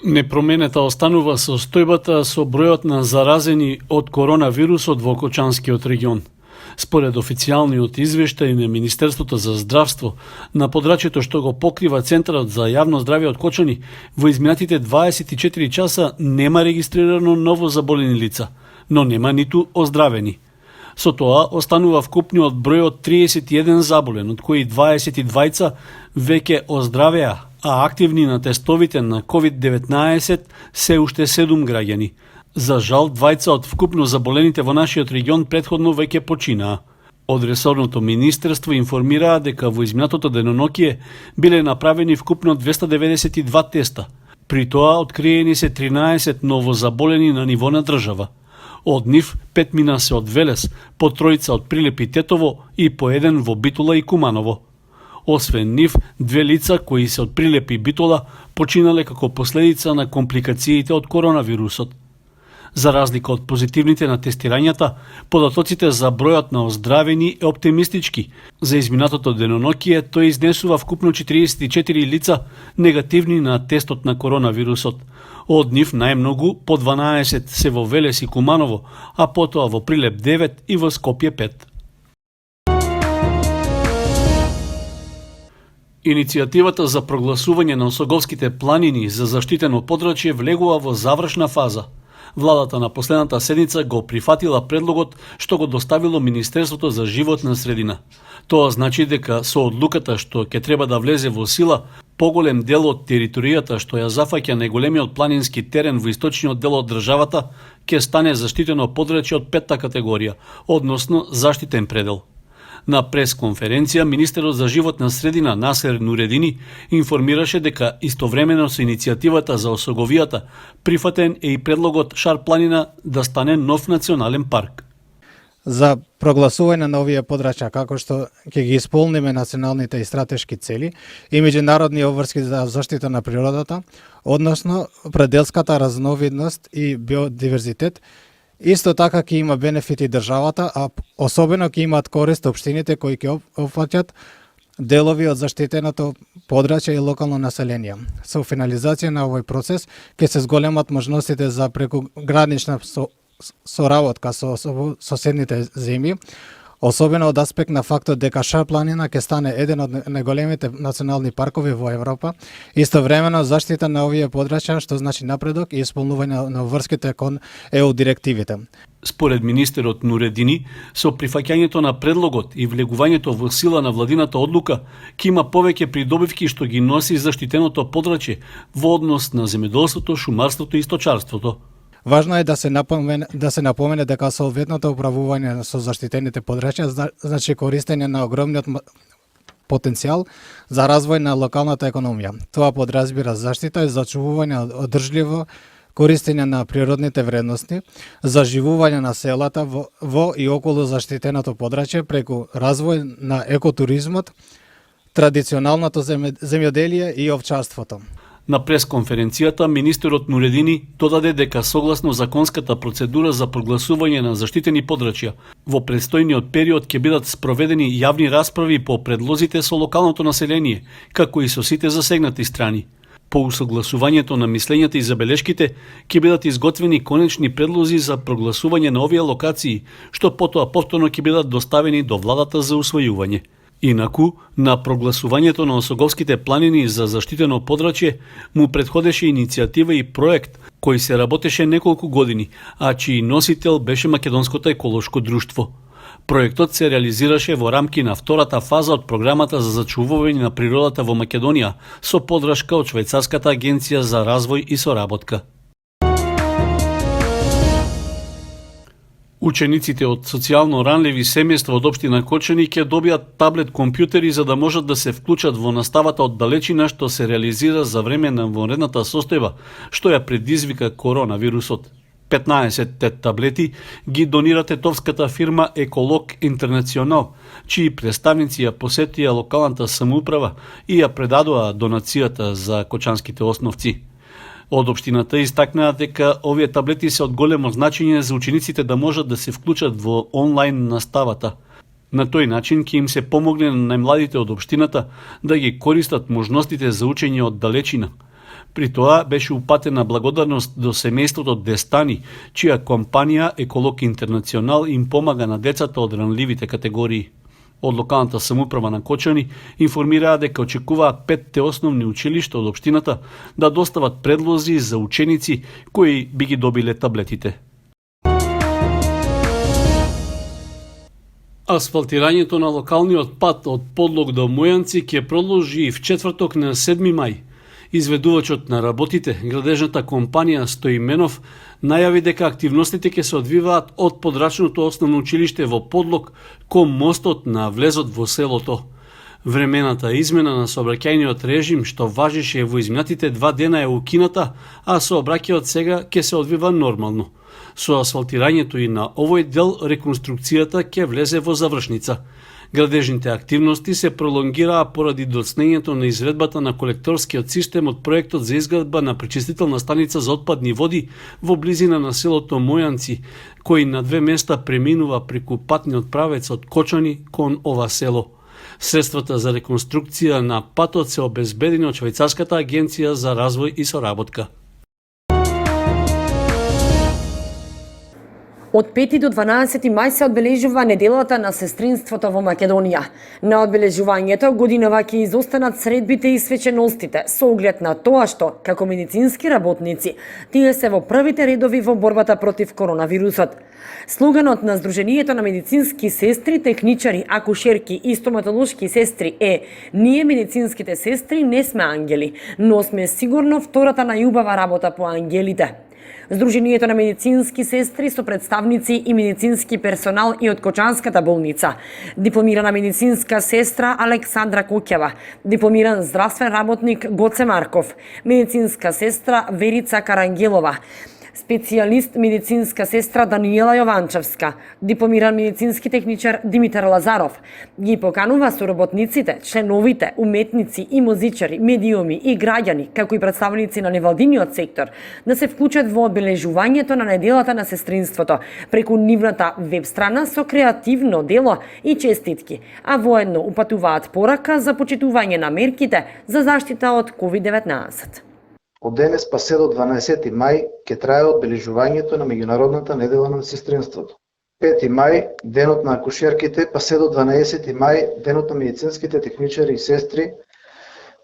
Непроменета останува состојбата со бројот на заразени од коронавирусот во Кочанскиот регион. Според официјалниот извештај на Министерството за здравство, на подрачјето што го покрива Центарот за јавно здравје од Кочани, во изминатите 24 часа нема регистрирано ново заболени лица, но нема ниту оздравени. Со тоа останува вкупниот број од 31 заболен, од кои 22 веќе оздравеа, а активни на тестовите на COVID-19 се уште 7 граѓани. За жал, 2 од вкупно заболените во нашиот регион претходно веќе починаа. Од ресорното министерство информираа дека во изминатото деноноќие биле направени вкупно 292 теста. При тоа откриени се 13 новозаболени на ниво на држава. Од нив 5 мина се од Велес, по 3 од Прилеп и Тетово и по 1 во Битола и Куманово. Освен нив, 2 лица кои се од Прилеп и Битола починале како последица на компликациите од коронавирусот. За разлика од позитивните на тестирањата, податоците за бројот на оздравени е оптимистички. За изминатото деноноќие тој изнесува вкупно 44 лица негативни на тестот на коронавирусот. Од нив најмногу по 12 се во Велес и Куманово, а потоа во Прилеп 9 и во Скопје 5. Иницијативата за прогласување на Осоговските планини за заштитено подрачје влегува во завршна фаза. Владата на последната седница го прифатила предлогот што го доставило Министерството за животна средина. Тоа значи дека со одлуката што ќе треба да влезе во сила, поголем дел од територијата што ја зафаќа најголемиот планински терен во источниот дел од државата ќе стане заштитено подрачје од 5-та категорија, односно заштитен предел. На пресконференција, министерот за животна средина Насер Нуредини информираше дека истовремено со иницијативата за Осоговијата прифатен е и предлогот Шар планина да стане нов национален парк. За прогласување на овие подрачја како што ќе ги исполниме националните и стратешки цели и меѓународни обврски за заштита на природата, односно пределската разновидност и биодиверзитет. Исто така ќе има бенефити државата, а особено ќе имаат корист општините кои ќе опфаќат делови од заштитеното подрачје и локално население. Со финализација на овој процес ќе се зголемат можностите за прекогранична соработка со соседните земји, особено од аспект на фактот дека Шар планина ќе стане еден од најголемите национални паркови во Европа, истовремено заштита на овие подрачја, што значи напредок и исполнување на врските кон ЕУ директивите. Според министерот Нуредини, со прифаќањето на предлогот и влегувањето во сила на владината одлука, ќе има повеќе придобивки што ги носи заштитеното подрачје во однос на земјоделството, шумарството и сточарството. Важно е да се напомене дека соодветното управување со заштитените подрачја значи користење на огромниот потенцијал за развој на локалната економија. Тоа подразбира заштита и зачувување одржливо користење на природните вредности, заживување на селата во и околу заштитеното подрачје преку развој на екотуризмот, традиционалното земјоделие и овчарството. На пресконференцијата, министерот Нуредини додаде дека согласно законската процедура за прогласување на заштитени подрачја, во предстојниот период ќе бидат спроведени јавни расправи по предлозите со локалното население, како и со сите засегнати страни. По усогласувањето на мислењата и забелешките, ќе бидат изготвени конечни предлози за прогласување на овие локации, што потоа повторно ќе бидат доставени до владата за усвојување. Инаку, на прогласувањето на Осоговските планини за заштитено подрачје му претходеше иницијатива и проект кој се работеше неколку години, а чиј носител беше Македонското еколошко друштво. Проектот се реализираше во рамки на втората фаза од програмата за зачувување на природата во Македонија со поддршка од Швајцарската агенција за развој и соработка. Учениците од социјално ранливи семејства од општина Кочани ќе добијат таблет компјутери за да можат да се вклучат во наставата од далечина што се реализира за време на вонредната состојба, што ја предизвика коронавирусот. 15 таблети ги донира тетовската фирма Еколог Интернационал, чии представници ја посетија локалната самоуправа и ја предадоа донацијата за кочанските основци. Од општината истакнаа дека овие таблети се од големо значење за учениците да можат да се вклучат во онлайн наставата. На тој начин ќе им се помогне на најмладите од општината да ги користат можностите за учење од далечина. При тоа беше упатена благодарност до семејството Дестани, чија компанија Еколог Интернационал им помага на децата од ранливите категории. Од локалната самоуправа на Кочани информираа дека очекуваат 5 основни училишта од општината да достават предлози за ученици кои би ги добиле таблетите. Асфалтирањето на локалниот пат од Подлог до Мојанци ќе продолжи и в четврток на 7 мај. Изведувачот на работите, градежната компанија Стоименов, најави дека активностите ќе се одвиваат од подрачното основно училиште во Подлог кон мостот на влезот во селото. Времената измена на сообраќајниот режим што важеше во изминатите 2 дена е укината, а сообраќајот сега ќе се одвива нормално. Со асфалтирањето и на овој дел реконструкцијата ќе влезе во завршница. Градежните активности се пролонгираа поради доцнењето на изредбата на колекторскиот систем од проектот за изградба на пречистителна станица за отпадни води во близина на селото Мојанци, кој на 2 места преминува преку патниот правец од Кочани кон ова село. Средствата за реконструкција на патот се обезбедени од Швајцарската агенција за развој и соработка. Од 5 до 12 мај се одбележува неделата на сестринството во Македонија. На одбележувањето годинава ќе изостанат средбите и свеченостите со оглед на тоа што, како медицински работници, тие се во првите редови во борбата против коронавирусот. Слоганот на Сдруженијето на медицински сестри, техничари, акушерки и стоматолошки сестри е "Ние медицинските сестри не сме ангели, но сме сигурно втората најубава работа по ангелите". Сдруженијето на медицински сестри со представници и медицински персонал и од Кочанската болница, дипломирана медицинска сестра Александра Куќева, дипломиран здравствен работник Гоце Марков, медицинска сестра Верица Карангелова, специјалист медицинска сестра Даниела Јованчевска, дипломиран медицински техничар Димитар Лазаров, ги поканува соработниците, членовите, уметници и музичари, медиуми и граѓани, како и представници на невладиниот сектор, да се вклучат во одбележувањето на неделата на сестринството преку нивната веб страна со креативно дело и честитки, а воедно упатуваат порака за почитување на мерките за заштита од COVID-19. Од денес па се до 12 мај ќе трае одбележувањето на Меѓународната недела на сестринството. 5 мај денот на акушерките, па се до 12 мај денот на медицинските техничари и сестри.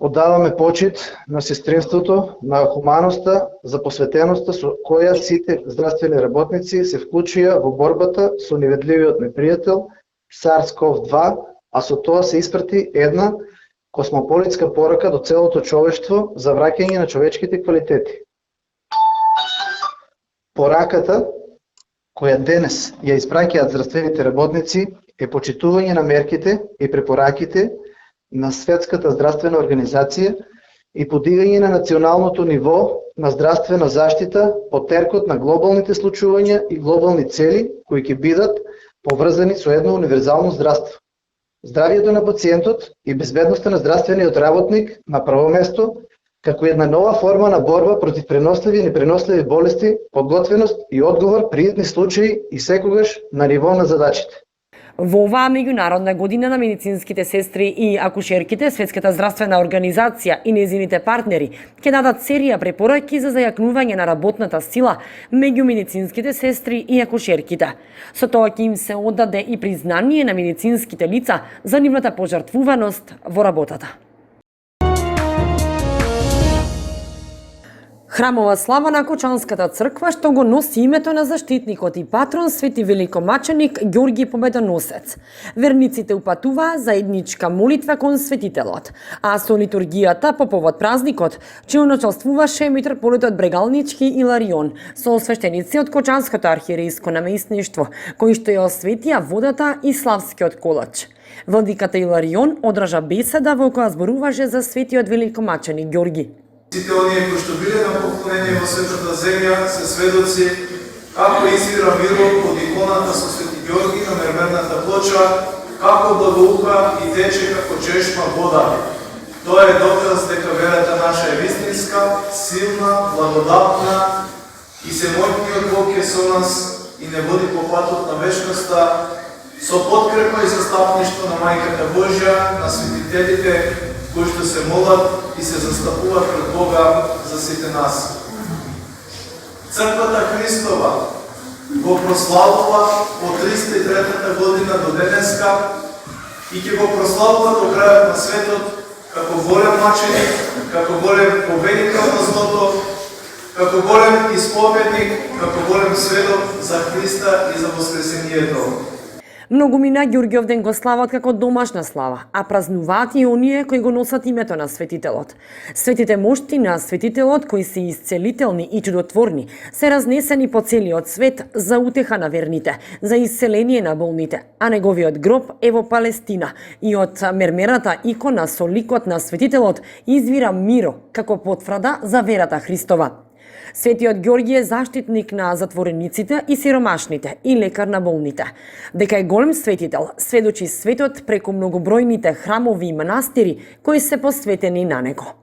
Оддаваме почит на сестринството, на хуманоста, за посветеноста со која сите здравствени работници се вклучија во борбата со неведливиот непријател SARS-CoV-2, а со тоа се испрати една космополитска порака до целото човештво за враќање на човечките квалитети. Пораката, која денес ја испраќаат здравствените работници, е почитување на мерките и препораките на Светската здравствена организација и подигање на националното ниво на здравствена заштита по теркот на глобалните случувања и глобални цели кои ќе бидат поврзани со едно универзално здравство. Здравието на пациентот и безбедноста на здравствениот работник на прво место, како една нова форма на борба против преносливи и непреносливи болести, подготвеност и одговор при идни случаи и секогаш на ниво на задачите. Во оваа меѓународна година на медицинските сестри и акушерките, Светската здравствена организација и незините партнери ќе дадат серија препораки за зајакнување на работната сила меѓу медицинските сестри и акушерките. Со тоа ќе им се оддаде и признание на медицинските лица за нивната пожртвуваност во работата. Храмова слава на Кочанската црква што го носи името на заштитникот и патрон свети великомаченик Ѓорги Победоносец. Верниците упатуваа заедничка молитва кон светителот, а со литургијата по повод празникот, чиј началствуваше митрополитот Брегалнички Иларион со свештеници од Кочанското архиерейско наместништво, кои што ја осветија водата и славскиот колач. Владиката Иларион одржа беседа во која зборуваше за светиот великомаченик Ѓорги. Сите оние кои што биле на поклонение во светата земја се сведоци како извира мирот од иконата со Свети Ѓорги на мермерната плоча, како благоука и тече како чешма вода. Тоа е доказ дека верата наша е вистинска, силна, благодатна и семојниот Бог е со нас и не води по патот на вечноста, со подкрепа и застапништво на Мајката Божја, на светителите кои што се молат и се застапуваат пред Бога за сите нас. Црквата Христова го прославува од 303 година до денеска и ќе го прославува до крајот на светот како голем маченик, како голем победител на злото, како голем исповедник, како голем сведок за Христа и за воскресението. Многумина Ѓурѓовден го слават како домашна слава, а празнуваат и оние кои го носат името на светителот. Светите мошти на светителот, кои се исцелителни и чудотворни, се разнесени по целиот свет за утеха на верните, за исцеление на болните, а неговиот гроб е во Палестина и од мермерната икона со ликот на светителот извира миро како потврда за верата Христова. Светиот Ѓорѓи е заштитник на затворениците и сиромашните и лекар на болните. Дека е голем светител, сведочи светот преку многобројните храмови и манастири кои се посветени на него.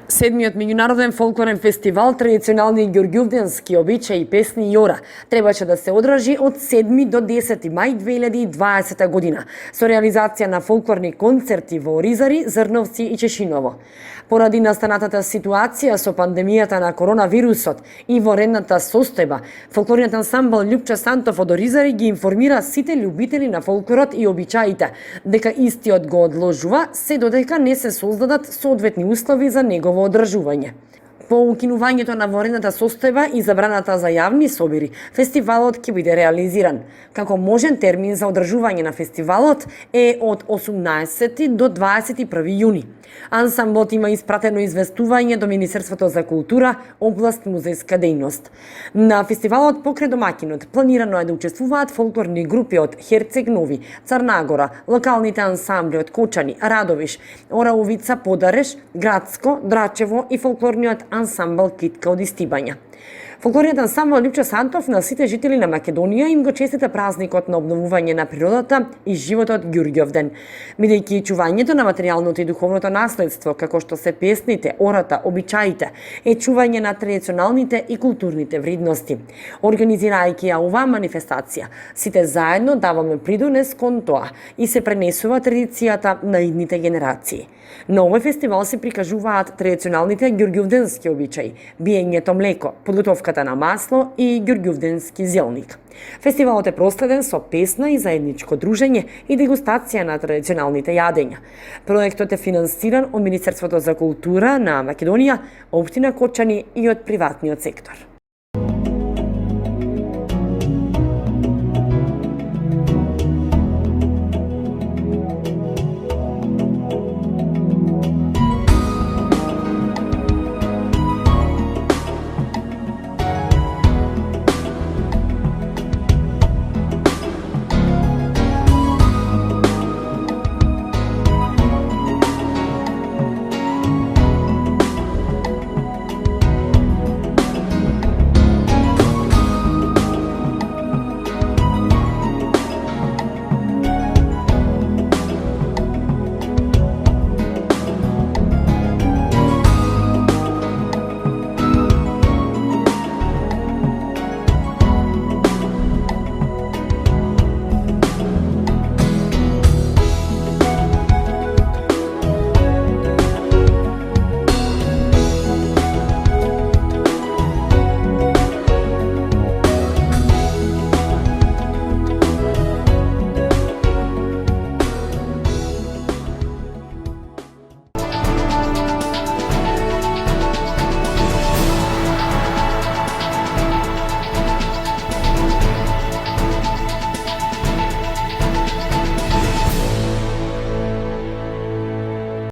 Седмиот меѓународен фолклорен фестивал традиционални ѓурѓовденски обичаи, песни и ора требаше да се одржи од 7 до 10 мај 2020 година со реализација на фолклорни концерти во Оризари, Зрновци и Чешиново. Поради настанатата ситуација со пандемијата на коронавирусот и воредната состојба, фолклорниот ансамбл Љупча Сантов од Оризари ги информира сите љубители на фолклорот и обичаите дека истиот го одложува се додека не се создадат соодветни услови за негово одржување. По укинувањето на воредната состојба и забраната за јавни собири, фестивалот ќе биде реализиран. Како можен термин за одржување на фестивалот е од 18 до 21 јуни. Ансамблот има испратено известување до Министерството за култура, област музејска дејност. На фестивалот покрај домаќинот планирано е да учествуваат фолклорни групи од Херцег Нови, Црнагора, локалните ансамбли од Кочани, Радовиш, Ораовица, Подареш, Градско, Драчево и фолклорниот ансамбл Китка од Истибања. Фолклорниот ансамбл Љупча Сантов на сите жители на Македонија им го честита празникот на обновување на природата и животот Ѓурѓовден, бидејќи чувањето на материјалното и духовното наследство, како што се песните, ората, обичаите, е чување на традиционалните и културните вредности. Организирајќи ја оваа манифестација, сите заедно даваме придонес кон тоа и се пренесува традицијата на идните генерации. На овој фестивал се прикажуваат традиционалните ѓурѓовденски обичаи, биењето млеко, подготовката на масло и ѓурѓовденски зелник. Фестивалот е проследен со песна и заедничко дружење и дегустација на традиционалните јадења. Проектот е финансиран од Министерството за култура на Македонија, општина Кочани и од приватниот сектор.